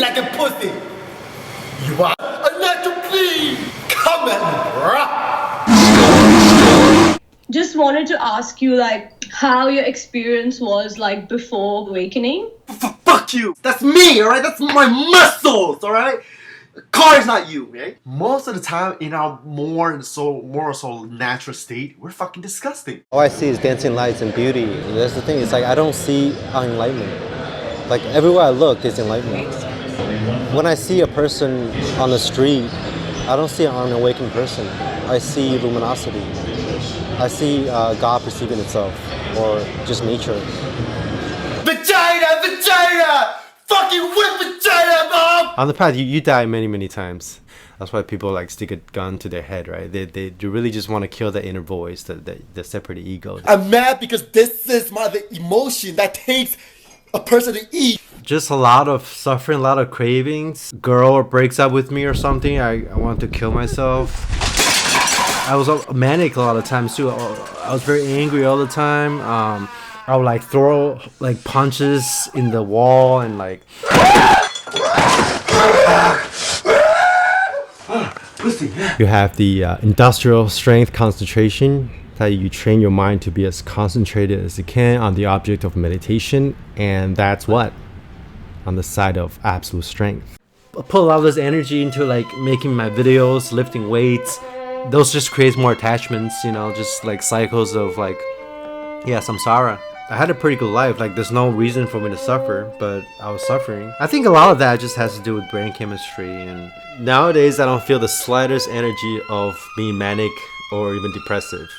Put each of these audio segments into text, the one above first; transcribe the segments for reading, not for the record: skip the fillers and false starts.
like a pussy. You are a natural being. Come at me, bruh. Just wanted to ask you, like, how your experience was like before awakening. Fuck you. That's me, alright? That's my muscles, alright? Car is not you, right? Most of the time, in our more so natural state, we're fucking disgusting. All I see is dancing lights and beauty. And that's the thing. It's like I don't see enlightenment. Like everywhere I look, is enlightenment. When I see a person on the street, I don't see an unawakened person. I see luminosity. I see God perceiving itself, or just nature. Vagina! Fucking whip vagina, mom! On the path, you die many times. That's why people like stick a gun to their head, right? They really just want to kill the inner voice, the separate ego. I'm mad because this is the emotion that takes a person to eat. Just a lot of suffering, a lot of cravings. Girl breaks up with me or something, I want to kill myself. I was manic a lot of times too. I was very angry all the time. I would like throw like punches in the wall and like. You have the industrial strength concentration that you train your mind to be as concentrated as you can on the object of meditation, and that's what on the side of absolute strength. I put a lot of this energy into like making my videos, lifting weights. Those just creates more attachments, you know, just like cycles of like, yeah, samsara. I had a pretty good life, like there's no reason for me to suffer, but I was suffering. I think a lot of that just has to do with brain chemistry, and nowadays I don't feel the slightest energy of being manic or even depressive.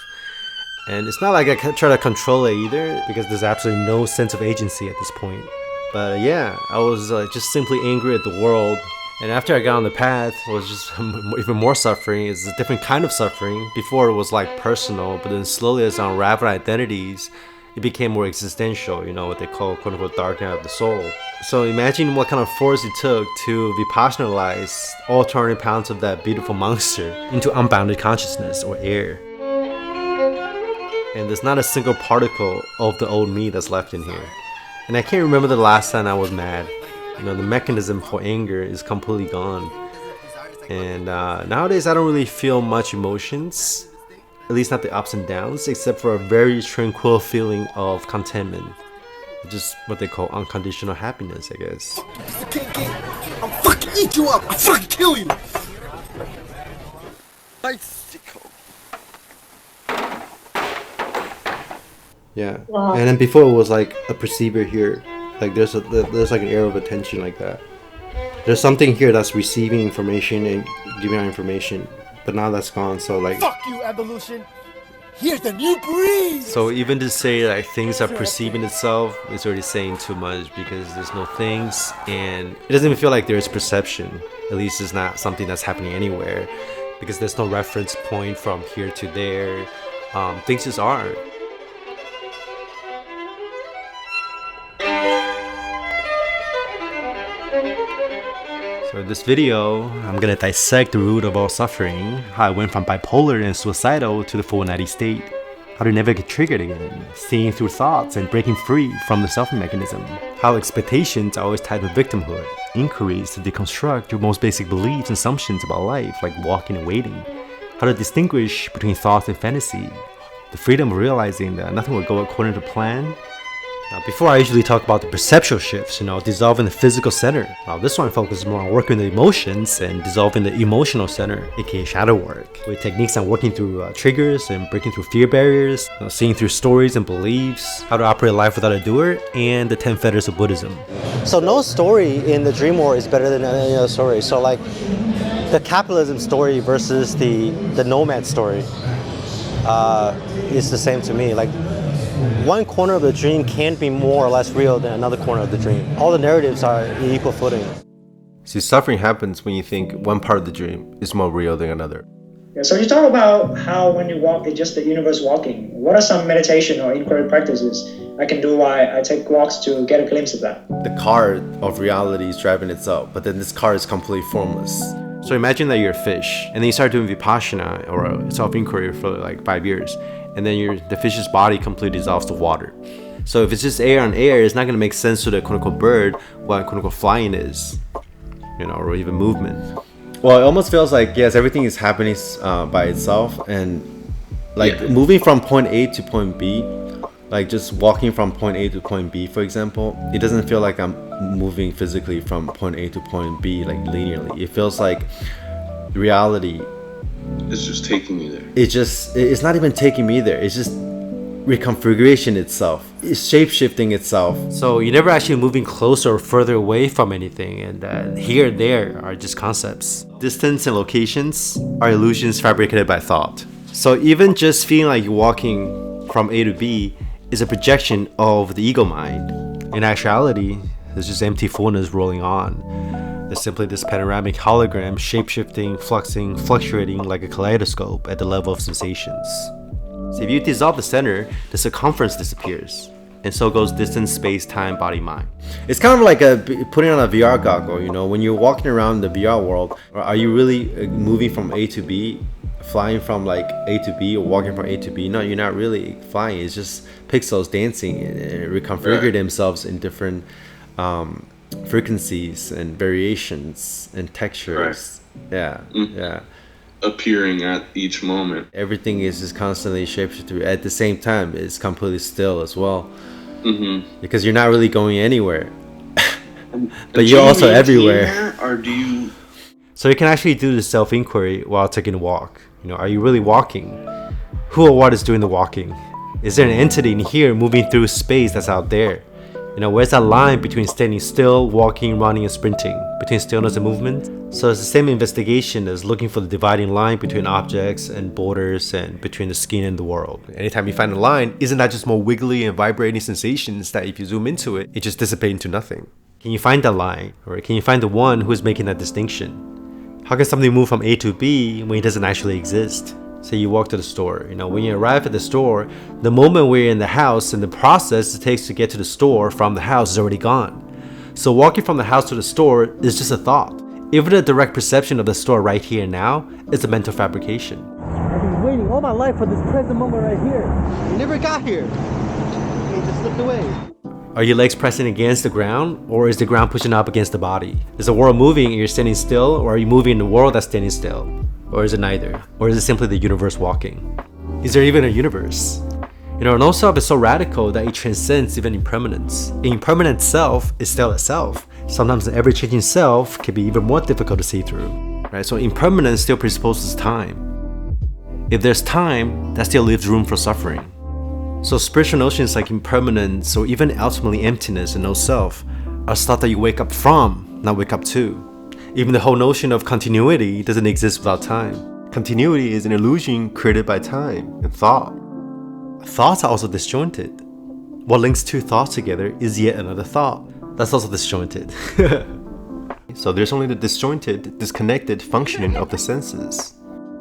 And it's not like I try to control it either, because there's absolutely no sense of agency at this point. But yeah, I was just simply angry at the world. And after I got on the path, it was just even more suffering. It's a different kind of suffering. Before it was like personal, but then slowly as I unraveled identities, it became more existential, you know, what they call quote unquote dark night of the soul. So imagine what kind of force it took to vipassionalize all 200 pounds of that beautiful monster into unbounded consciousness or air. And there's not a single particle of the old me that's left in here. And I can't remember the last time I was mad. You know, the mechanism for anger is completely gone. And nowadays I don't really feel much emotions, at least not the ups and downs, except for a very tranquil feeling of contentment. Just what they call unconditional happiness, I guess. I'll fucking eat you up! I'll fucking kill you! Yeah. Wow. And then before it was like a perceiver here. Like there's like an air of attention like that. There's something here that's receiving information and giving out information, but now that's gone. So like, fuck you, evolution. Here's the new breeze. So even to say like things are perceiving itself is already saying too much, because there's no things, and it doesn't even feel like there's perception. At least it's not something that's happening anywhere, because there's no reference point from here to there. Things just are. So in this video, I'm gonna dissect the root of all suffering, how I went from bipolar and suicidal to the full 90 state, how to never get triggered again, seeing through thoughts and breaking free from the selfing mechanism, how expectations are always tied with victimhood, inquiries to deconstruct your most basic beliefs and assumptions about life, like walking and waiting, how to distinguish between thoughts and fantasy, the freedom of realizing that nothing will go according to plan. Now, before I usually talk about the perceptual shifts, you know, dissolving the physical center. Now, this one focuses more on working the emotions and dissolving the emotional center, aka shadow work, with techniques on working through triggers and breaking through fear barriers, seeing through stories and beliefs, how to operate life without a doer, and the 10 Fetters of Buddhism. So no story in the dream war is better than any other story. So like the capitalism story versus the nomad story is the same to me. Like, one corner of the dream can't be more or less real than another corner of the dream. All the narratives are equal footing. See, suffering happens when you think one part of the dream is more real than another. Yeah, so you talk about how when you walk, it's just the universe walking. What are some meditation or inquiry practices I can do while I take walks to get a glimpse of that? The car of reality is driving itself, but then this car is completely formless. So imagine that you're a fish, and then you start doing vipassana or self-inquiry for like 5 years. And then the fish's body completely dissolves to water. So if it's just air on air, it's not going to make sense to the quote-unquote bird what quote-unquote flying is. or even movement. Well, it almost feels like, yes, everything is happening by itself, and moving from point A to point B, like just walking from point A to point B, for example, it doesn't feel like I'm moving physically from point A to point B like linearly. It feels like reality. It's just taking you there. It's not even taking me there. It's just reconfiguration itself. It's shape-shifting itself. So you're never actually moving closer or further away from anything, and here and there are just concepts. Distance and locations are illusions fabricated by thought. So even just feeling like you're walking from A to B is a projection of the ego mind. In actuality, there's just empty fullness rolling on. There's simply this panoramic hologram shape-shifting, fluxing, fluctuating like a kaleidoscope at the level of sensations. So if you dissolve the center, the circumference disappears, and so goes distance, space, time, body, mind. It's kind of like putting on a VR goggle. When you're walking around the VR world, are you really moving from A to B, flying from like A to B, or walking from A to B? No, you're not really flying. It's just pixels dancing and reconfigure themselves in different frequencies and variations and textures. Yeah. Appearing at each moment. Everything is just constantly shapeshifting. At the same time, it's completely still as well. Because you're not really going anywhere. But you're also everywhere. Or do you... So you can actually do the self-inquiry while taking a walk. Are you really walking? Who or what is doing the walking? Is there an entity in here moving through space that's out there? Where's that line between standing still, walking, running, and sprinting? Between stillness and movement? So it's the same investigation as looking for the dividing line between objects and borders and between the skin and the world. Anytime you find a line, isn't that just more wiggly and vibrating sensations that if you zoom into it, it just dissipates into nothing? Can you find that line? Or can you find the one who is making that distinction? How can something move from A to B when it doesn't actually exist? Say you walk to the store. When you arrive at the store, the moment we're in the house and the process it takes to get to the store from the house is already gone. So walking from the house to the store is just a thought. Even the direct perception of the store right here and now is a mental fabrication. I've been waiting all my life for this present moment right here. You never got here. You just slipped away. Are your legs pressing against the ground, or is the ground pushing up against the body? Is the world moving and you're standing still, or are you moving in the world that's standing still? Or is it neither? Or is it simply the universe walking? Is there even a universe? No self is so radical that it transcends even impermanence. An impermanent self is still itself. Sometimes the ever-changing self can be even more difficult to see through. Right? So impermanence still presupposes time. If there's time, that still leaves room for suffering. So spiritual notions like impermanence or even ultimately emptiness and no self are stuff that you wake up from, not wake up to. Even the whole notion of continuity doesn't exist without time. Continuity is an illusion created by time and thought. Thoughts are also disjointed. What links two thoughts together is yet another thought. That's also disjointed. So there's only the disjointed, disconnected functioning of the senses.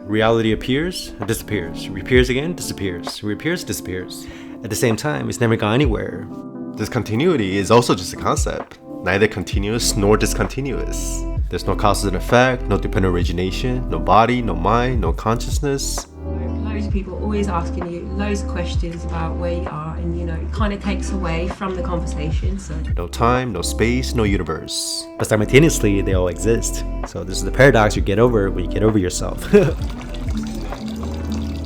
Reality appears, disappears, reappears again, disappears, reappears, disappears. At the same time, it's never gone anywhere. This continuity is also just a concept, neither continuous nor discontinuous. There's no cause and effect, no dependent origination, no body, no mind, no consciousness. Loads of people always asking you loads of questions about where you are, and it kind of takes away from the conversation. So no time, no space, no universe. But simultaneously, they all exist. So this is the paradox you get over when you get over yourself.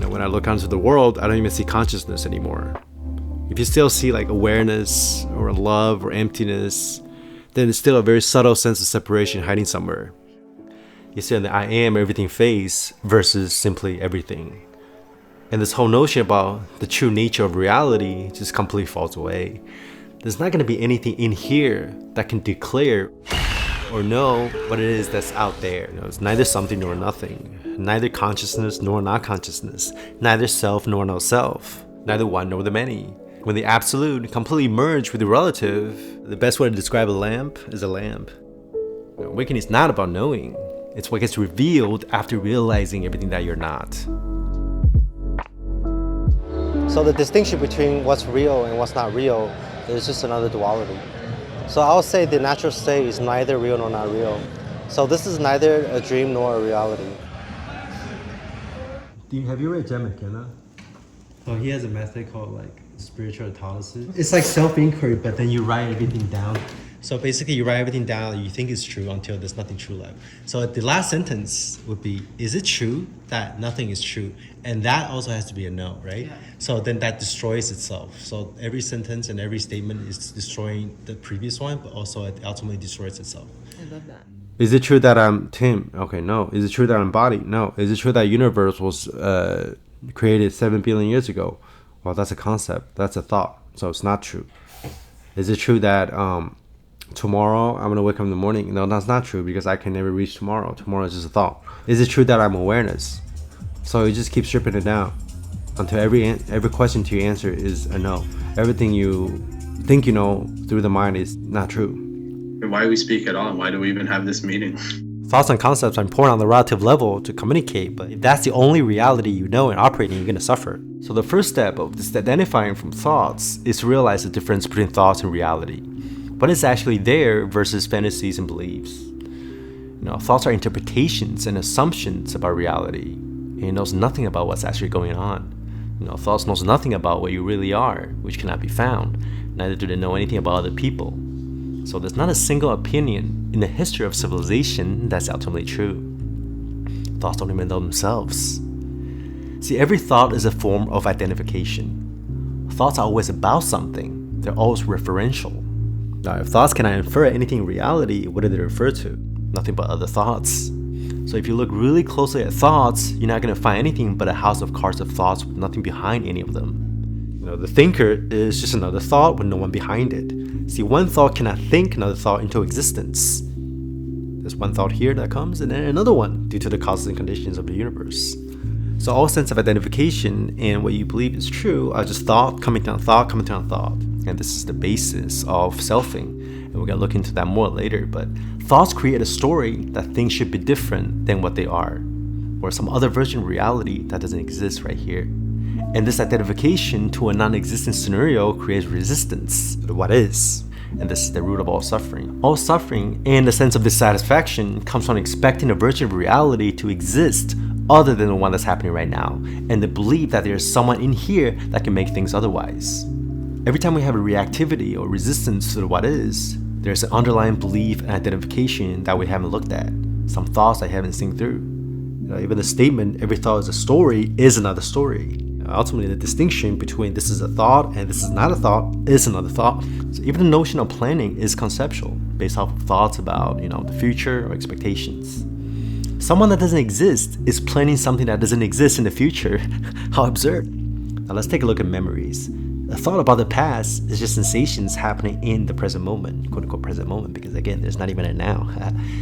When I look onto the world, I don't even see consciousness anymore. If you still see like awareness or love or emptiness, then it's still a very subtle sense of separation hiding somewhere. You see the I am everything phase versus simply everything. And this whole notion about the true nature of reality just completely falls away. There's not going to be anything in here that can declare or know what it is that's out there. It's neither something nor nothing. Neither consciousness nor not consciousness. Neither self nor no self. Neither one nor the many. When the absolute completely merge with the relative, the best way to describe a lamp is a lamp. Awakening is not about knowing. It's what gets revealed after realizing everything that you're not. So the distinction between what's real and what's not real is just another duality. So I would say the natural state is neither real nor not real. So this is neither a dream nor a reality. Have you read Jen McKenna? So he has a method called spiritual autolysis. It's like self-inquiry, but then you write everything down. So basically, you write everything down that you think is true until there's nothing true left. So the last sentence would be, is it true that nothing is true? And that also has to be a no, right? Yeah. So then that destroys itself. So every sentence and every statement is destroying the previous one, but also it ultimately destroys itself. I love that. Is it true that I'm Tim? Okay, no. Is it true that I'm body? No. Is it true that universe was created 7 billion years ago? Well, that's a concept. That's a thought. So it's not true. Is it true that tomorrow I'm gonna wake up in the morning? No, that's not true because I can never reach tomorrow. Tomorrow is just a thought. Is it true that I'm awareness? So you just keep stripping it down until every question to your answer is a no. Everything you think you know through the mind is not true. Why do we speak at all? Why do we even have this meeting? Thoughts and concepts are important on the relative level to communicate, but if that's the only reality you know and operating, you're going to suffer. So the first step of this identifying from thoughts is to realize the difference between thoughts and reality. What is actually there versus fantasies and beliefs. Thoughts are interpretations and assumptions about reality. And it knows nothing about what's actually going on. Thoughts knows nothing about what you really are, which cannot be found. Neither do they know anything about other people. So there's not a single opinion in the history of civilization that's ultimately true. Thoughts don't even know themselves. See, every thought is a form of identification. Thoughts are always about something. They're always referential. Now, if thoughts cannot infer anything in reality, what do they refer to? Nothing but other thoughts. So if you look really closely at thoughts, you're not going to find anything but a house of cards of thoughts with nothing behind any of them. The thinker is just another thought with no one behind it. See, one thought cannot think another thought into existence. There's one thought here that comes, and then another one due to the causes and conditions of the universe. So all sense of identification and what you believe is true are just thought coming down thought coming down thought. And this is the basis of selfing. And we're going to look into that more later. But thoughts create a story that things should be different than what they are, or some other version of reality that doesn't exist right here. And this identification to a non-existent scenario creates resistance to what is. And this is the root of all suffering. All suffering and the sense of dissatisfaction comes from expecting a version of reality to exist other than the one that's happening right now, and the belief that there's someone in here that can make things otherwise. Every time we have a reactivity or resistance to what is, there's an underlying belief and identification that we haven't looked at, some thoughts I haven't seen through. Even the statement, every thought is a story, is another story. Ultimately, the distinction between this is a thought and this is not a thought is another thought. So even the notion of planning is conceptual, based off of thoughts about the future or expectations. Someone that doesn't exist is planning something that doesn't exist in the future. How absurd. Now let's take a look at memories. A thought about the past is just sensations happening in the present moment, quote unquote present moment, because again, there's not even a now.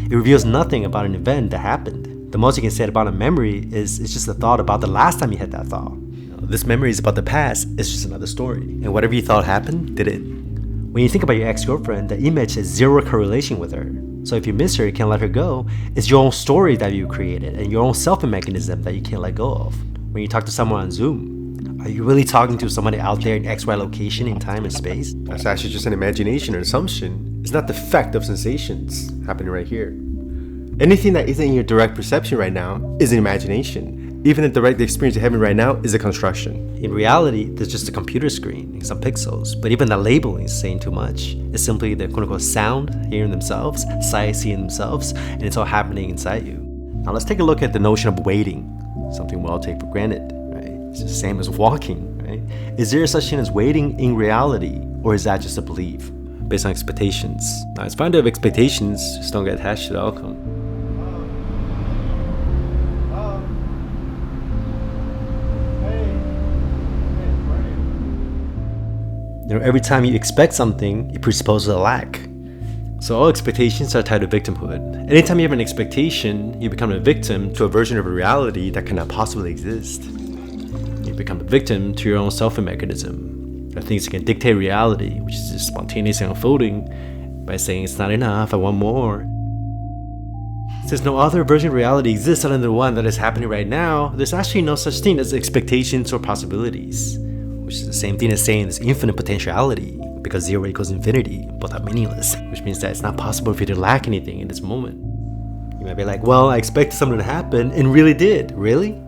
It reveals nothing about an event that happened. The most you can say about a memory is it's just a thought about the last time you had that thought. This memory is about the past, it's just another story. And whatever you thought happened, did it. When you think about your ex-girlfriend, the image has zero correlation with her. So if you miss her, you can't let her go. It's your own story that you created and your own self mechanism that you can't let go of. When you talk to someone on Zoom, are you really talking to somebody out there in XY location in time and space? That's actually just an imagination or assumption. It's not the fact of sensations happening right here. Anything that isn't in your direct perception right now is an imagination. Even the direct experience you're having right now is a construction. In reality, there's just a computer screen and some pixels, but even the labeling is saying too much. It's simply the quote-unquote sound hearing themselves, sight seeing themselves, and it's all happening inside you. Now let's take a look at the notion of waiting, something we all take for granted, right? It's the same as walking, right? Is there such thing as waiting in reality, or is that just a belief based on expectations? Now it's fine to have expectations, just don't get attached to the outcome. Every time you expect something, it presupposes a lack. So all expectations are tied to victimhood. Anytime you have an expectation, you become a victim to a version of a reality that cannot possibly exist. You become a victim to your own self mechanism. There are things that can dictate reality, which is just spontaneously unfolding by saying it's not enough, I want more. Since no other version of reality exists other than the one that is happening right now, there's actually no such thing as expectations or possibilities. Which is the same thing as saying there's infinite potentiality, because 0 equals infinity, both are meaningless, which means that it's not possible for you to lack anything in this moment. You might be like, well, I expected something to happen, and really did. Really?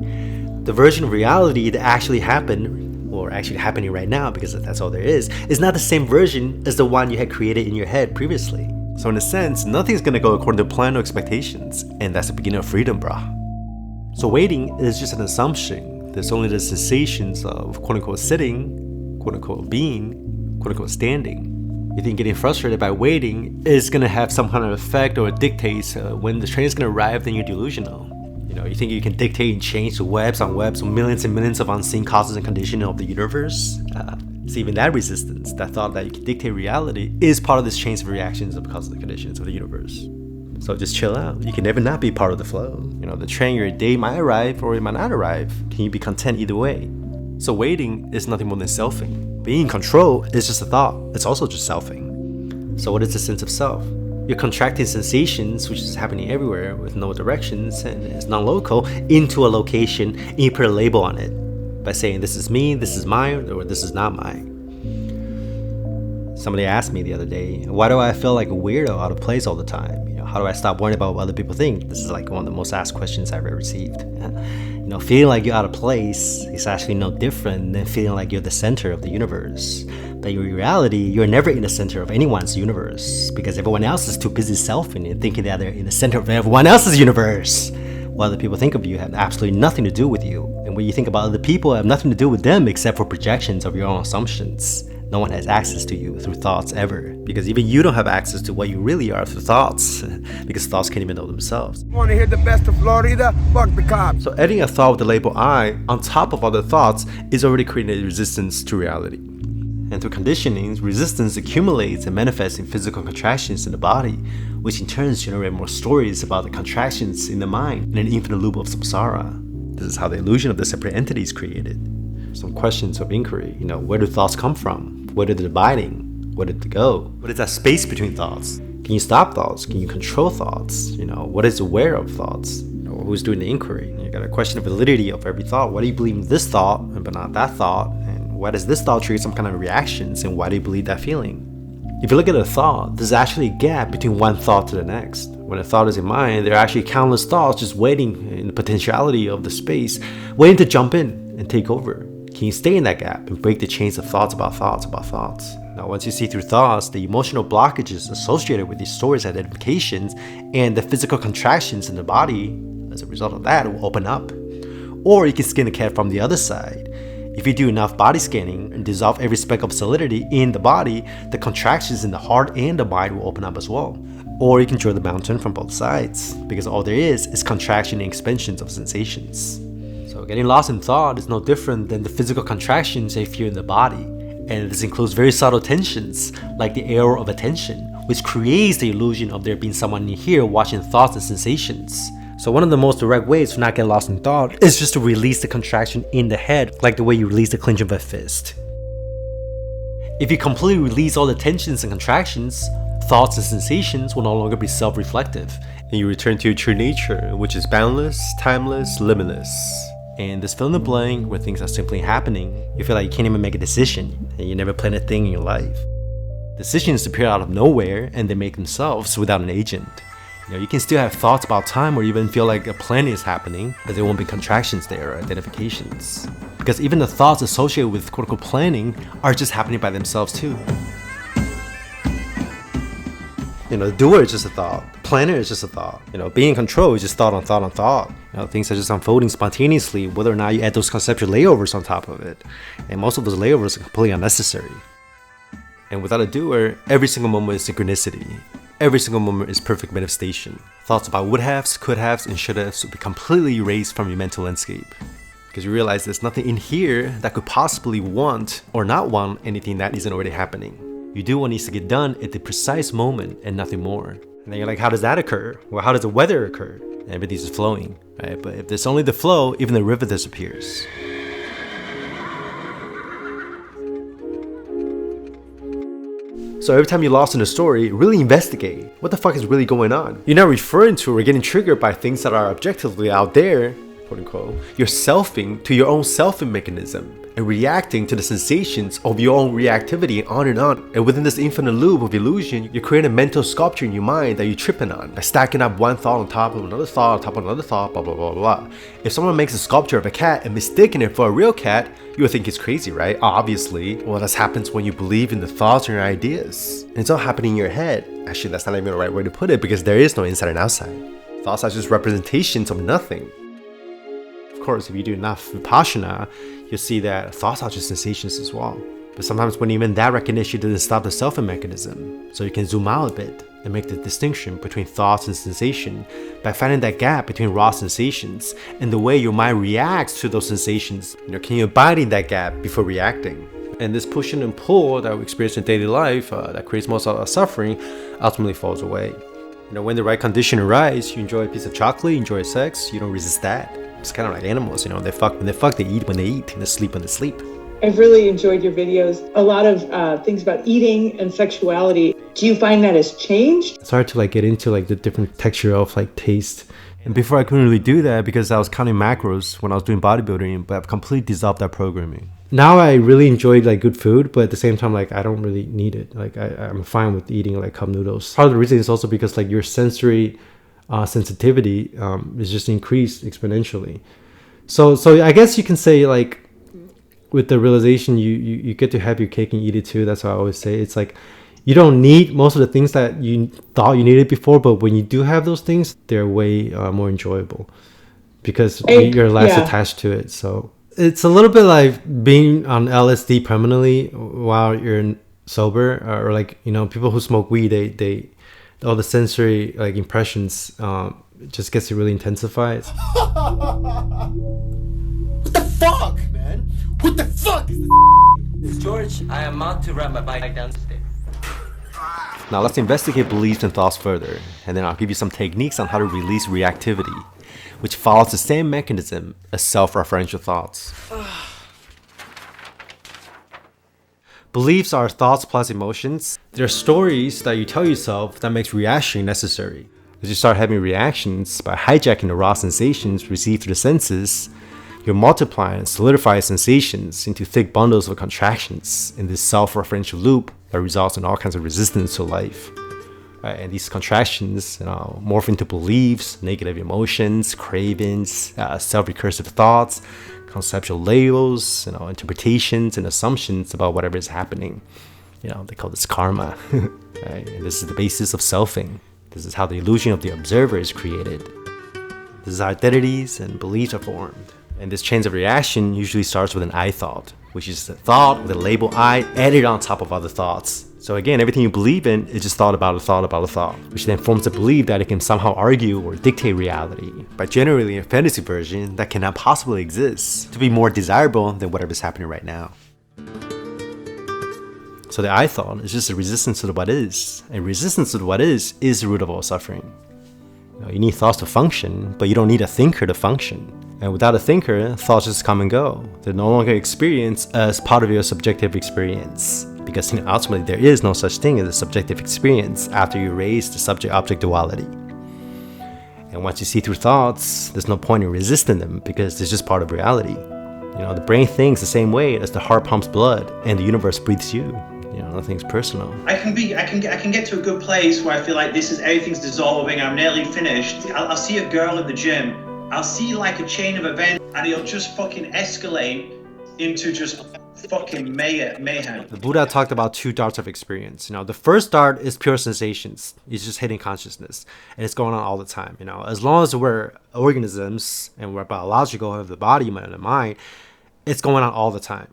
The version of reality that actually happened or actually happening right now, because that's all there is not the same version as the one you had created in your head previously. So in a sense, nothing's gonna go according to plan or expectations, and that's the beginning of freedom, brah. So waiting is just an assumption. There's only the sensations of quote-unquote sitting, quote-unquote being, quote-unquote standing. You think getting frustrated by waiting is gonna have some kind of effect or dictates when the train is gonna arrive, then you're delusional. You think you can dictate and change the webs on millions and millions of unseen causes and conditions of the universe? So even that resistance, that thought that you can dictate reality, is part of this chain of reactions of causes and conditions of the universe. So just chill out. You can never not be part of the flow. The train, your day might arrive or it might not arrive. Can you be content either way? So waiting is nothing more than selfing. Being in control is just a thought. It's also just selfing. So what is the sense of self? You're contracting sensations, which is happening everywhere with no directions and it's non-local, into a location, and you put a label on it by saying this is me, this is mine, or this is not mine. Somebody asked me the other day, why do I feel like a weirdo out of place all the time? How do I stop worrying about what other people think? This is like one of the most asked questions I've ever received. Feeling like you're out of place is actually no different than feeling like you're the center of the universe. But in reality, you're never in the center of anyone's universe, because everyone else is too busy selfing and thinking that they're in the center of everyone else's universe. What other people think of you have absolutely nothing to do with you. And when you think about other people, have nothing to do with them except for projections of your own assumptions. No one has access to you through thoughts ever, because even you don't have access to what you really are through thoughts, because thoughts can't even know themselves. Want to hear the best of Florida? Fuck the cops. So adding a thought with the label I on top of other thoughts is already creating a resistance to reality. And through conditioning, resistance accumulates and manifests in physical contractions in the body, which in turn generate more stories about the contractions in the mind in an infinite loop of samsara. This is how the illusion of the separate entity is created. Some questions of inquiry, where do thoughts come from? Where did the dividing? Where did it go? What is that space between thoughts? Can you stop thoughts? Can you control thoughts? What is aware of thoughts? Who's doing the inquiry? You gotta question the validity of every thought. Why do you believe in this thought but not that thought? And why does this thought trigger some kind of reactions? And why do you believe that feeling? If you look at a thought, there's actually a gap between one thought to the next. When a thought is in mind, there are actually countless thoughts just waiting in the potentiality of the space, waiting to jump in and take over. Can you stay in that gap and break the chains of thoughts about thoughts about thoughts? Now, once you see through thoughts, the emotional blockages associated with these stories, identifications, and the physical contractions in the body, as a result of that, will open up. Or you can skin the cat from the other side. If you do enough body scanning and dissolve every speck of solidity in the body, the contractions in the heart and the mind will open up as well. Or you can draw the mountain from both sides, because all there is contraction and expansions of sensations. So getting lost in thought is no different than the physical contractions they feel in the body. And this includes very subtle tensions, like the error of attention, which creates the illusion of there being someone in here watching thoughts and sensations. So one of the most direct ways to not get lost in thought is just to release the contraction in the head, like the way you release the clench of a fist. If you completely release all the tensions and contractions, thoughts and sensations will no longer be self-reflective, and you return to your true nature, which is boundless, timeless, limitless. And this fill in the blank where things are simply happening, you feel like you can't even make a decision, and you never plan a thing in your life. Decisions appear out of nowhere, and they make themselves without an agent. You can still have thoughts about time or even feel like a plan is happening, but there won't be contractions there or identifications. Because even the thoughts associated with quote-unquote planning are just happening by themselves too. The doer is just a thought. The planner is just a thought. Being in control is just thought on thought on thought. Things are just unfolding spontaneously, whether or not you add those conceptual layovers on top of it. And most of those layovers are completely unnecessary. And without a doer, every single moment is synchronicity. Every single moment is perfect manifestation. Thoughts about would-haves, could-haves, and should-haves will be completely erased from your mental landscape. Because you realize there's nothing in here that could possibly want or not want anything that isn't already happening. You do what needs to get done at the precise moment and nothing more. And then you're like, how does that occur? Well, how does the weather occur? Everything's just flowing, right? But if there's only the flow, even the river disappears. So every time you're lost in a story, really investigate. What the fuck is really going on? You're not referring to or getting triggered by things that are objectively out there, quote unquote. You're selfing to your own selfing mechanism. and reacting to the sensations of your own reactivity, and on and on. And within this infinite loop of illusion, you create a mental sculpture in your mind that you're tripping on, by stacking up one thought on top of another thought on top of another thought, blah blah blah blah. If someone makes a sculpture of a cat and mistaking it for a real cat, you would think it's crazy, right? Obviously. Well, that happens when you believe in the thoughts and your ideas. And it's all happening in your head. Actually, that's not even the right way to put it, because there is no inside and outside. Thoughts are just representations of nothing. Of course, if you do enough Vipassana, you'll see that thoughts are just sensations as well. But sometimes when even that recognition doesn't stop the selfing mechanism, so you can zoom out a bit and make the distinction between thoughts and sensation by finding that gap between raw sensations and the way your mind reacts to those sensations. Can you abide in that gap before reacting? And this pushing and pull that we experience in daily life that creates most of our suffering ultimately falls away. When the right condition arises, you enjoy a piece of chocolate, you enjoy sex, you don't resist that. It's kind of like animals, when they fuck, they eat when they eat, and they sleep when they sleep. I've really enjoyed your videos. A lot of things about eating and sexuality. Do you find that has changed? It's hard to get into the different texture of taste. And before I couldn't really do that because I was counting macros when I was doing bodybuilding, but I've completely dissolved that programming. Now I really enjoy good food, but at the same time I don't really need it. I'm fine with eating cup noodles. Part of the reason is also because your sensory sensitivity is just increased exponentially. So I guess you can say with the realization you get to have your cake and eat it too. That's what I always say. It's you don't need most of the things that you thought you needed before, but when you do have those things, they're way more enjoyable because you're less attached to it. So it's a little bit like being on LSD permanently while you're sober, or people who smoke weed, they all the sensory impressions just gets really intensified. What the fuck, man? What the fuck is this? George, I am about to ride my bike downstairs. Now let's investigate beliefs and thoughts further, and then I'll give you some techniques on how to release reactivity, which follows the same mechanism as self-referential thoughts. Beliefs are thoughts plus emotions. They're stories that you tell yourself that makes reaction necessary. As you start having reactions by hijacking the raw sensations received through the senses, you're multiplying and solidifying sensations into thick bundles of contractions in this self-referential loop that results in all kinds of resistance to life. And these contractions morph into beliefs, negative emotions, cravings, self-recursive thoughts, conceptual labels, interpretations and assumptions about whatever is happening. They call this karma. Right? And this is the basis of selfing. This is how the illusion of the observer is created. This is how identities and beliefs are formed. And this chain of reaction usually starts with an I thought, which is a thought with a label I added on top of other thoughts. So again, everything you believe in is just thought about a thought about a thought, which then forms a belief that it can somehow argue or dictate reality by generating a fantasy version that cannot possibly exist to be more desirable than whatever's happening right now. So the I thought is just a resistance to the what is, and resistance to the what is the root of all suffering. You need thoughts to function, but you don't need a thinker to function. And without a thinker, thoughts just come and go. They're no longer experienced as part of your subjective experience. Because ultimately there is no such thing as a subjective experience after you erase the subject-object duality. And once you see through thoughts, there's no point in resisting them because it's just part of reality. The brain thinks the same way as the heart pumps blood and the universe breathes you. Nothing's personal. I can get to a good place where I feel like everything's dissolving, I'm nearly finished. I'll see a girl in the gym, I'll see a chain of events, and it'll just fucking escalate into just fucking mayhem. The Buddha talked about two darts of experience. The first dart is pure sensations. It's just hitting consciousness, and it's going on all the time. As long as we're organisms and we're biological of the body, mind, and the mind, it's going on all the time.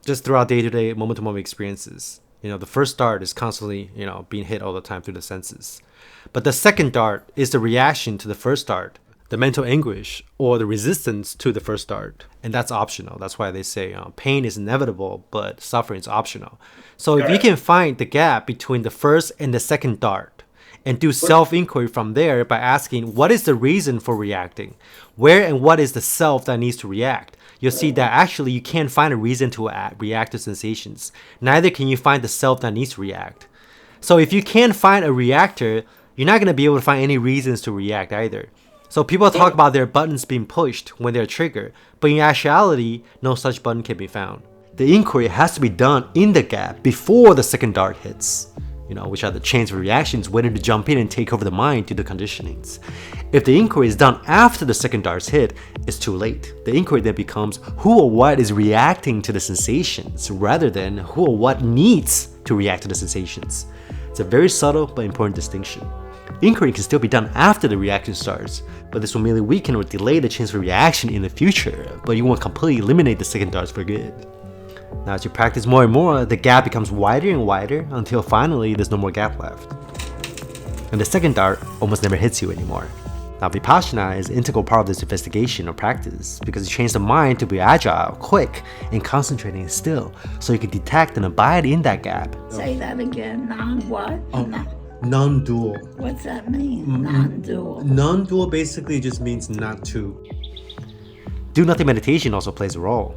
Just throughout day-to-day, moment-to-moment experiences. The first dart is constantly, being hit all the time through the senses. But the second dart is the reaction to the first dart, the mental anguish or the resistance to the first dart. And that's optional. That's why they say pain is inevitable, but suffering is optional. So if you can find the gap between the first and the second dart and do self-inquiry from there by asking, what is the reason for reacting? Where and what is the self that needs to react? You'll see that actually you can't find a reason to react to sensations. Neither can you find the self that needs to react. So if you can't find a reactor, you're not going to be able to find any reasons to react either. So people talk about their buttons being pushed when they're triggered, but in actuality, no such button can be found. The inquiry has to be done in the gap before the second dart hits, which are the chains of reactions waiting to jump in and take over the mind through the conditionings. If the inquiry is done after the second darts hit, it's too late. The inquiry then becomes who or what is reacting to the sensations rather than who or what needs to react to the sensations. It's a very subtle but important distinction. Inquiry can still be done after the reaction starts, but this will merely weaken or delay the chance for reaction in the future, but you won't completely eliminate the second darts for good. Now as you practice more and more, the gap becomes wider and wider until finally there's no more gap left. And the second dart almost never hits you anymore. Now Vipassana is an integral part of this investigation or practice because it trains the mind to be agile, quick, and concentrating still, so you can detect and abide in that gap. Say that again, non-what? Non-dual. What's that mean, non-dual? Non-dual basically just means not to. Do-nothing meditation also plays a role,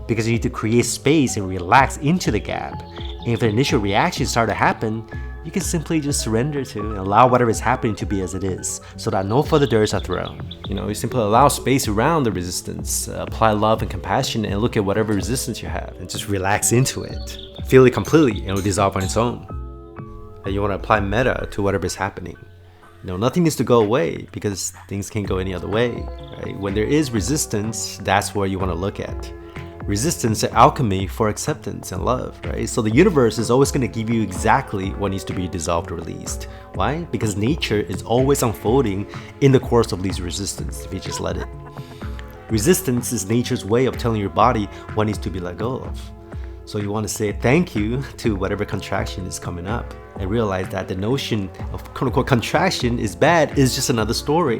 because you need to create space and relax into the gap. And if the initial reactions start to happen, you can simply just surrender to and allow whatever is happening to be as it is, so that no further darts are thrown. You simply allow space around the resistance, apply love and compassion, and look at whatever resistance you have, and just relax into it. Feel it completely, and it will dissolve on its own. And you want to apply metta to whatever is happening. Nothing needs to go away, because things can't go any other way, right? When there is resistance, that's where you want to look at. Resistance and alchemy for acceptance and love, right? So the universe is always going to give you exactly what needs to be dissolved or released. Why? Because nature is always unfolding in the course of these resistance if you just let it. Resistance is nature's way of telling your body what needs to be let go of. So you want to say thank you to whatever contraction is coming up and realize that the notion of quote-unquote contraction is bad is just another story.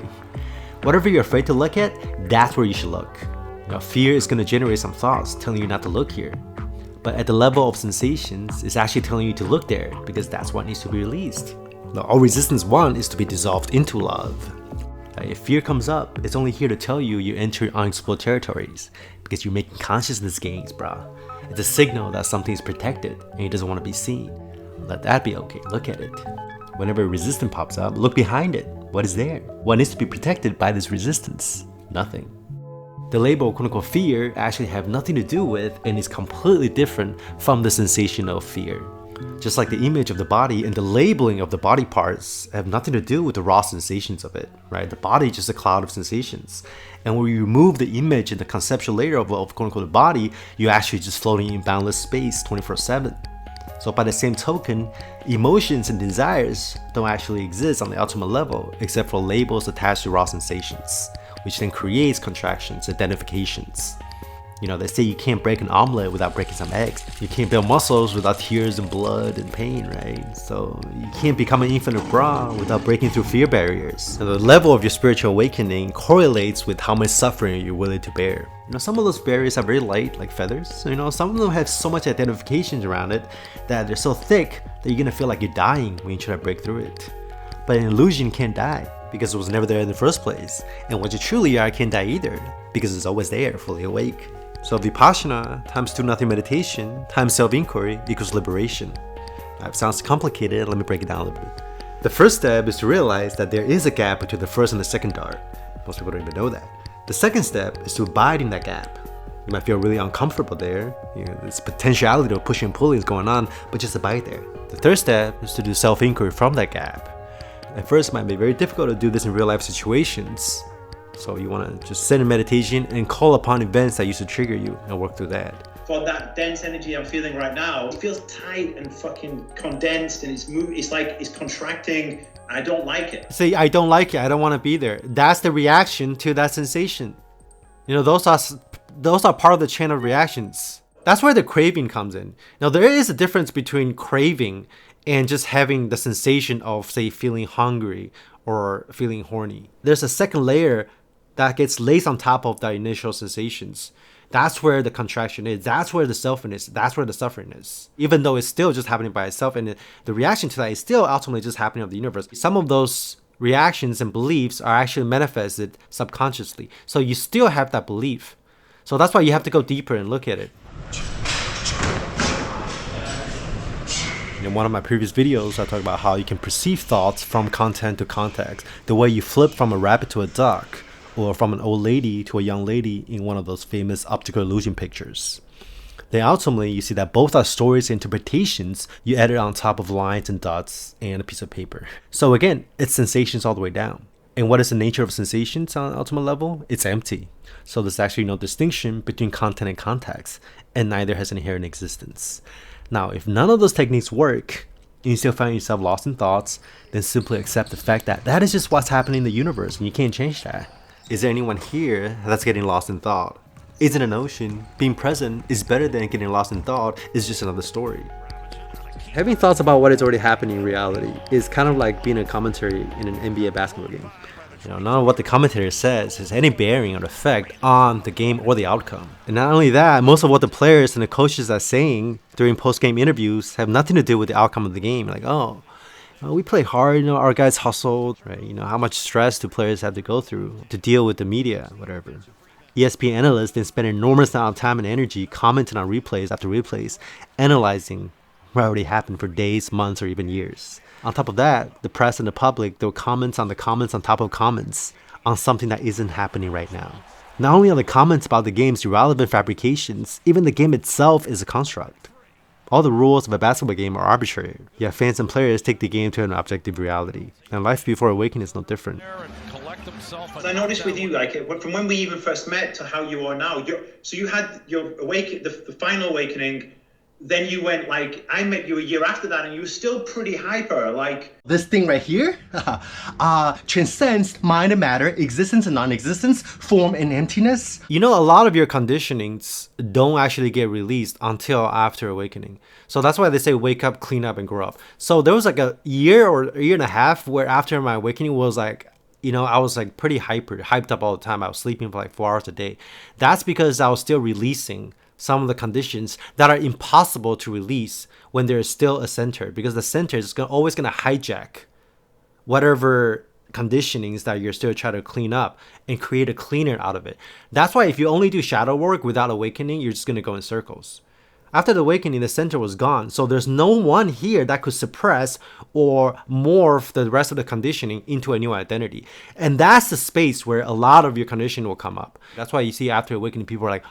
Whatever you're afraid to look at, that's where you should look. Fear is going to generate some thoughts telling you not to look here. But at the level of sensations, it's actually telling you to look there because that's what needs to be released. All resistance wants is to be dissolved into love. If fear comes up, it's only here to tell you you're entering unexplored territories because you're making consciousness gains, brah. It's a signal that something is protected and it doesn't want to be seen. Let that be okay. Look at it. Whenever resistance pops up, look behind it. What is there? What needs to be protected by this resistance? Nothing. The label quote-unquote fear actually have nothing to do with and is completely different from the sensation of fear. Just like the image of the body and the labeling of the body parts have nothing to do with the raw sensations of it, right? The body is just a cloud of sensations. And when you remove the image and the conceptual layer of quote-unquote the body, you're actually just floating in boundless space 24/7. So by the same token, emotions and desires don't actually exist on the ultimate level except for labels attached to raw sensations, which then creates contractions, identifications. They say you can't break an omelet without breaking some eggs. You can't build muscles without tears and blood and pain, right? So you can't become an infinite bra without breaking through fear barriers. So the level of your spiritual awakening correlates with how much suffering you're willing to bear. Some of those barriers are very light, like feathers. Some of them have so much identifications around it that they're so thick that you're gonna feel like you're dying when you try to break through it. But an illusion can't die because it was never there in the first place. And what you truly are can't die either because it's always there, fully awake. So Vipassana times do-nothing meditation times self-inquiry equals liberation. Now, it sounds complicated, let me break it down a little bit. The first step is to realize that there is a gap between the first and the second dart. Most people don't even know that. The second step is to abide in that gap. You might feel really uncomfortable there. This potentiality of pushing and pulling is going on, but just abide there. The third step is to do self-inquiry from that gap. At first, it might be very difficult to do this in real-life situations. So you want to just sit in meditation and call upon events that used to trigger you and work through that. For that dense energy I'm feeling right now, it feels tight and fucking condensed and it's like it's contracting. I don't like it. Say, I don't like it. I don't want to be there. That's the reaction to that sensation. Those are part of the chain of reactions. That's where the craving comes in. Now, there is a difference between craving and just having the sensation of, say, feeling hungry or feeling horny. There's a second layer that gets laced on top of the initial sensations. That's where the contraction is. That's where the selfing is. That's where the suffering is. Even though it's still just happening by itself, and the reaction to that is still ultimately just happening of the universe. Some of those reactions and beliefs are actually manifested subconsciously. So you still have that belief. So that's why you have to go deeper and look at it. In one of my previous videos, I talked about how you can perceive thoughts from content to context. The way you flip from a rabbit to a duck, or from an old lady to a young lady in one of those famous optical illusion pictures. Then ultimately, you see that both are stories and interpretations you edit on top of lines and dots and a piece of paper. So again, it's sensations all the way down. And what is the nature of sensations on an ultimate level? It's empty. So there's actually no distinction between content and context, and neither has an inherent existence. Now, if none of those techniques work, and you still find yourself lost in thoughts, then simply accept the fact that that is just what's happening in the universe, and you can't change that. Is there anyone here that's getting lost in thought? Is it an ocean? Being present is better than getting lost in thought is just another story. Having thoughts about what is already happening in reality is kind of like being a commentary in an NBA basketball game. None of what the commentator says has any bearing or effect on the game or the outcome. And not only that, most of what the players and the coaches are saying during post-game interviews have nothing to do with the outcome of the game. Like, we play hard, our guys hustled, right? How much stress do players have to go through to deal with the media, whatever. ESPN analysts then spend an enormous amount of time and energy commenting on replays after replays, analyzing what already happened for days, months, or even years. On top of that, the press and the public, there were comments on top of comments on something that isn't happening right now. Not only are the comments about the game's irrelevant fabrications, even the game itself is a construct. All the rules of a basketball game are arbitrary, yet fans and players take the game to an objective reality. And life before awakening is no different. I noticed with you, from when we even first met to how you are now, so you had your the final awakening. Then you went I met you a year after that, and you were still pretty hyper. This thing right here transcends mind and matter, existence and non-existence, form and emptiness. A lot of your conditionings don't actually get released until after awakening. So that's why they say wake up, clean up, and grow up. So there was a year or a year and a half where after my awakening was I was pretty hyped up all the time. I was sleeping for 4 hours a day. That's because I was still releasing some of the conditions that are impossible to release when there is still a center, because the center is always going to hijack whatever conditionings that you're still trying to clean up and create a cleaner out of it. That's why if you only do shadow work without awakening, you're just going to go in circles. After the awakening, the center was gone. So there's no one here that could suppress or morph the rest of the conditioning into a new identity. And that's the space where a lot of your conditioning will come up. That's why you see after awakening, people are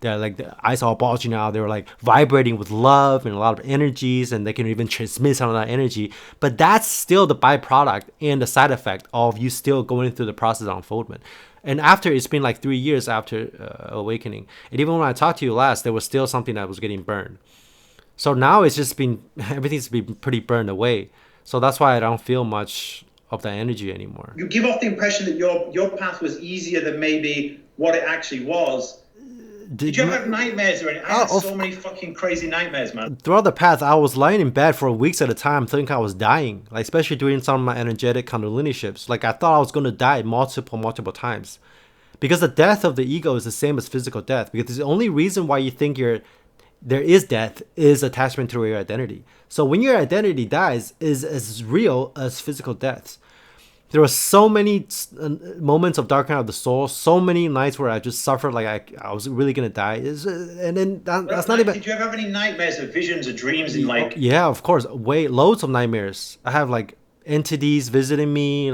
they're the eyes all bulging out. They were vibrating with love and a lot of energies, and they can even transmit some of that energy. But that's still the byproduct and the side effect of you still going through the process of unfoldment. And after, it's been 3 years after awakening. And even when I talked to you last, there was still something that was getting burned. So now it's just everything's been pretty burned away. So that's why I don't feel much of that energy anymore. You give off the impression that your path was easier than maybe what it actually was. Did you ever have nightmares or anything? I had so many fucking crazy nightmares, man. Throughout the path, I was lying in bed for weeks at a time thinking I was dying. Especially during some of my energetic kundalini shifts. I thought I was going to die multiple times. Because the death of the ego is the same as physical death. Because the only reason why you think there is death is attachment to your identity. So when your identity dies, is as real as physical deaths. There were so many moments of dark night of the soul, so many nights where I just suffered I was really going to die. And then that's not even... Did you ever have any nightmares or visions or dreams in Yeah, of course. Loads of nightmares. I have entities visiting me.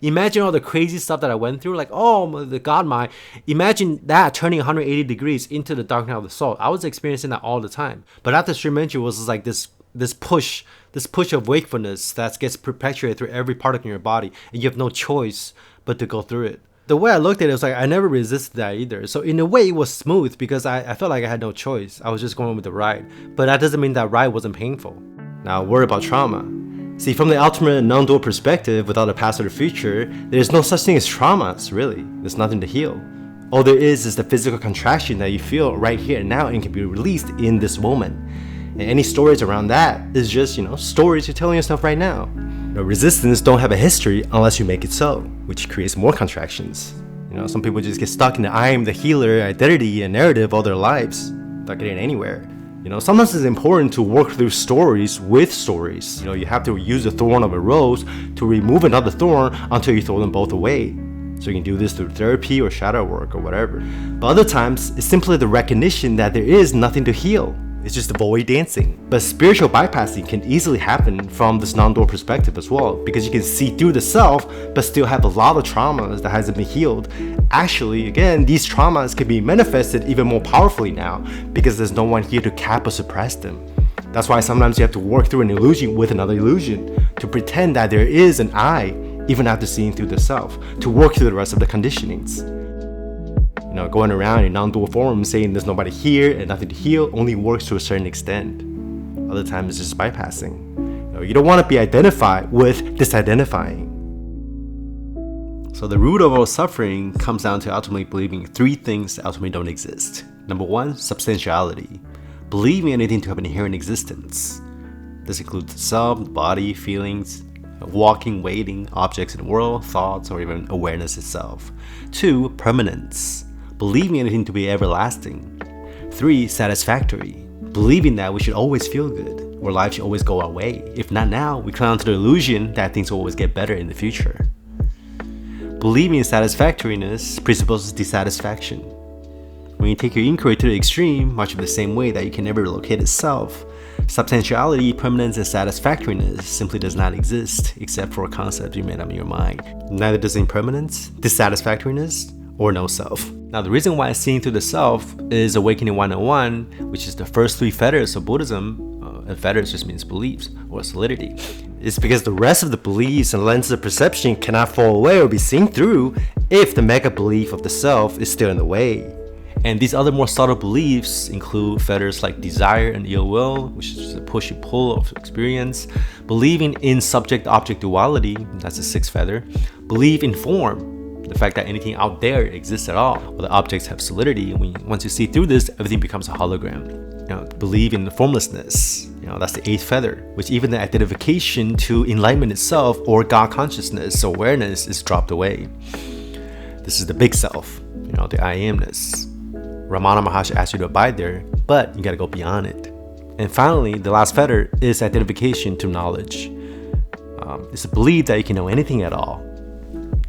Imagine all the crazy stuff that I went through. The God mind. Imagine that turning 180 degrees into the dark night of the soul. I was experiencing that all the time. But after stream entry was this push of wakefulness that gets perpetuated through every part of your body, and you have no choice but to go through it. The way I looked at it was I never resisted that either. So in a way, it was smooth because I felt like I had no choice. I was just going with the ride. But that doesn't mean that ride wasn't painful. Now, worry about trauma. See, from the ultimate non-dual perspective, without a past or future, there's no such thing as traumas, really. There's nothing to heal. All there is the physical contraction that you feel right here and now and can be released in this moment. And any stories around that is just, stories you're telling yourself right now. Resistance don't have a history unless you make it so, which creates more contractions. Some people just get stuck in the I am the healer identity and narrative all their lives, not getting anywhere. Sometimes it's important to work through stories with stories. You have to use the thorn of a rose to remove another thorn until you throw them both away. So you can do this through therapy or shadow work or whatever. But other times, it's simply the recognition that there is nothing to heal. It's just void dancing. But spiritual bypassing can easily happen from this non-dual perspective as well, because you can see through the self, but still have a lot of traumas that hasn't been healed. Actually, again, these traumas can be manifested even more powerfully now, because there's no one here to cap or suppress them. That's why sometimes you have to work through an illusion with another illusion, to pretend that there is an I, even after seeing through the self, to work through the rest of the conditionings. Going around in non-dual form saying there's nobody here and nothing to heal only works to a certain extent. Other times it's just bypassing. You don't want to be identified with disidentifying. So the root of all suffering comes down to ultimately believing three things that ultimately don't exist. Number one, substantiality. Believing anything to have an inherent existence. This includes the self, the body, feelings, walking, waiting, objects in the world, thoughts, or even awareness itself. 2, permanence. Believing anything to be everlasting. 3, satisfactory. Believing that we should always feel good, or life should always go our way. If not now, we cling to the illusion that things will always get better in the future. Believing in satisfactoriness presupposes dissatisfaction. When you take your inquiry to the extreme, much of the same way that you can never locate itself, substantiality, permanence, and satisfactoriness simply does not exist except for a concept you made up in your mind. Neither does impermanence, dissatisfactoriness, or no self. Now, the reason why seeing through the self is Awakening 101, which is the first 3 fetters of Buddhism, and fetters just means beliefs or solidity, is because the rest of the beliefs and lenses of perception cannot fall away or be seen through if the mega belief of the self is still in the way. And these other more subtle beliefs include fetters like desire and ill will, which is just a push and pull of experience, believing in subject-object duality, that's the 6th feather, belief in form, the fact that anything out there exists at all, or the objects have solidity. Once you see through this, everything becomes a hologram. Believe in the formlessness, that's the 8th feather, which even the identification to enlightenment itself or God consciousness, awareness, is dropped away. This is the big self, the I amness. Ramana Maharshi asks you to abide there, but you gotta go beyond it. And finally, the last fetter is identification to knowledge. It's a belief that you can know anything at all.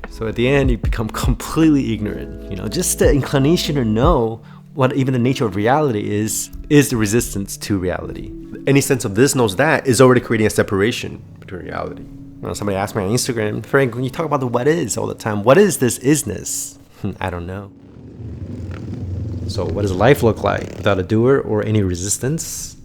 So at the end, you become completely ignorant. Just the inclination to know what even the nature of reality is the resistance to reality. Any sense of this knows that is already creating a separation between reality. Somebody asked me on Instagram, Frank, when you talk about the what is all the time, what is this isness? I don't know. So what does life look like without a doer or any resistance?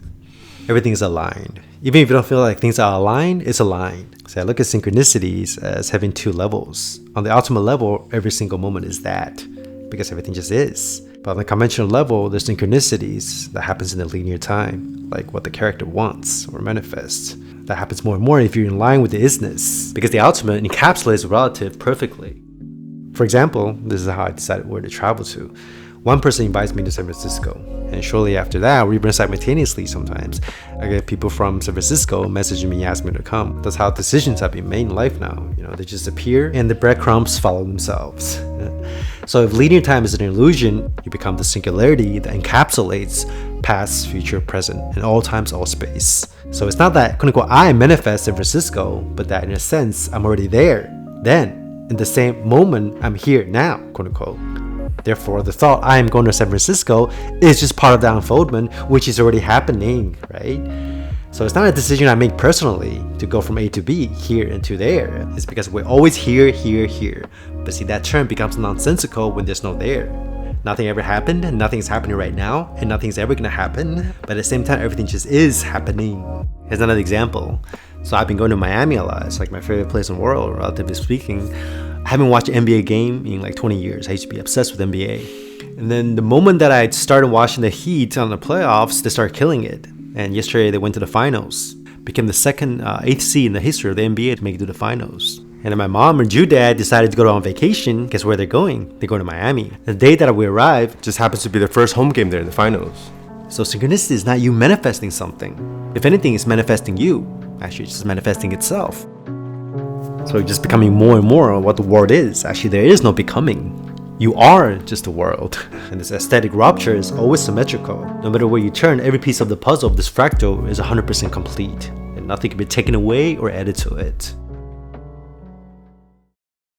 Everything is aligned. Even if you don't feel like things are aligned, it's aligned. So I look at synchronicities as having 2 levels. On the ultimate level, every single moment is that, because everything just is. But on the conventional level, there's synchronicities that happens in a linear time, like what the character wants or manifests. That happens more and more if you're in line with the isness, because the ultimate encapsulates relative perfectly. For example, this is how I decided where to travel to. One person invites me to San Francisco, and shortly after that, we run simultaneously sometimes. I get people from San Francisco messaging me, asking me to come. That's how decisions have been made in life now. They just appear and the breadcrumbs follow themselves. So if linear time is an illusion, you become the singularity that encapsulates past, future, present, and all times, all space. So it's not that, quote unquote, I manifest San Francisco, but that in a sense, I'm already there. Then, in the same moment, I'm here now, quote unquote. Therefore, the thought I am going to San Francisco is just part of the unfoldment, which is already happening, right? So it's not a decision I make personally to go from A to B, here and to there. It's because we're always here, here, here. But see, that term becomes nonsensical when there's no there. Nothing ever happened, and nothing's happening right now, and nothing's ever gonna happen. But at the same time, everything just is happening. Here's another example. So I've been going to Miami a lot. It's like my favorite place in the world, relatively speaking. I haven't watched an NBA game in like 20 years. I used to be obsessed with NBA. And then the moment that I started watching the Heat on the playoffs, they started killing it. And yesterday they went to the finals. Became the second 8th seed in the history of the NBA to make it to the finals. And then my mom and Jew dad decided to go on vacation. Guess where they're going? They're going to Miami. The day that we arrived just happens to be their first home game there in the finals. So synchronicity is not you manifesting something. If anything, it's manifesting you. Actually, it's just manifesting itself. So you're just becoming more and more what the world is. Actually, there is no becoming. You are just the world. And this aesthetic rupture is always symmetrical. No matter where you turn, every piece of the puzzle of this fractal is 100% complete. And nothing can be taken away or added to it.